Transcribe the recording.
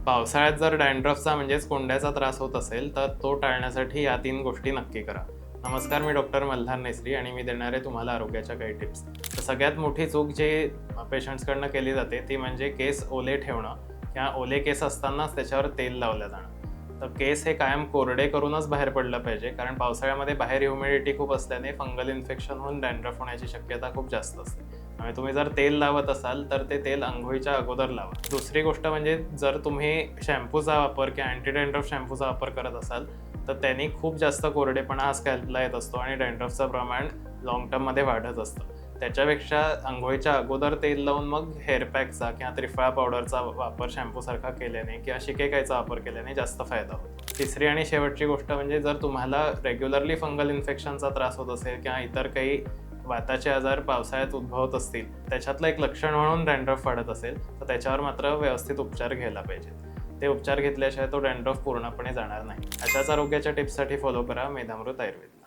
पावसाळ्यात जर डॅन्ड्रफचा म्हणजेच कोंड्याचा त्रास होत असेल तर तो टाळण्यासाठी या 3 गोष्टी नक्की करा. नमस्कार, मी डॉक्टर मल्हार नेसरी आणि मी देणार आहे तुम्हाला आरोग्याच्या काही टिप्स. तर सगळ्यात मोठी चूक जी पेशंट्सकडनं केली जाते ती म्हणजे केस ओले ठेवणं किंवा ओले केस असतानाच त्याच्यावर तेल लावलं जाणं. तर केस हे कायम कोरडे करूनच बाहेर पडलं पाहिजे, कारण पावसाळ्यामध्ये बाहेर ह्युमिडिटी खूप असल्याने फंगल इन्फेक्शन होऊन डॅन्ड्रफ होण्याची शक्यता खूप जास्त असते. आणि तुम्ही जर तेल लावत असाल तर ते तेल अंघोळीच्या अगोदर लावा. दुसरी गोष्ट म्हणजे जर तुम्ही शॅम्पूचा वापर किंवा अँटी डॅन्ड्रफ शॅम्पूचा वापर करत असाल तर त्यांनी खूप जास्त कोरडेपणा हा स्कॅल्पला येत असतो आणि डॅन्ड्रफचं प्रमाण लाँग टर्ममध्ये वाढत असतं. त्याच्यापेक्षा अंघोळीच्या अगोदर तेल लावून मग हेअर पॅकचा किंवा त्रिफळा पावडरचा वापर शॅम्पूसारखा केल्याने किंवा शिकेकाईचा वापर केल्याने जास्त फायदा होतो. तिसरी आणि शेवटची गोष्ट म्हणजे जर तुम्हाला रेग्युलरली फंगल इन्फेक्शनचा त्रास होत असेल किंवा इतर काही वाताचे आजार पावसाळ्यात उद्भवत असतील, त्याच्यातलं एक लक्षण म्हणून डॅन्ड्रफ वाढत असेल तर त्याच्यावर मात्र व्यवस्थित उपचार घ्यायला पाहिजेत. ते उपचार घेतल्याशिवाय तो डॅन्ड्रफ पूर्णपणे जाणार नाही. अशाच आरोग्याच्या टिप्ससाठी फॉलो करा मेधामृत आयुर्वेद.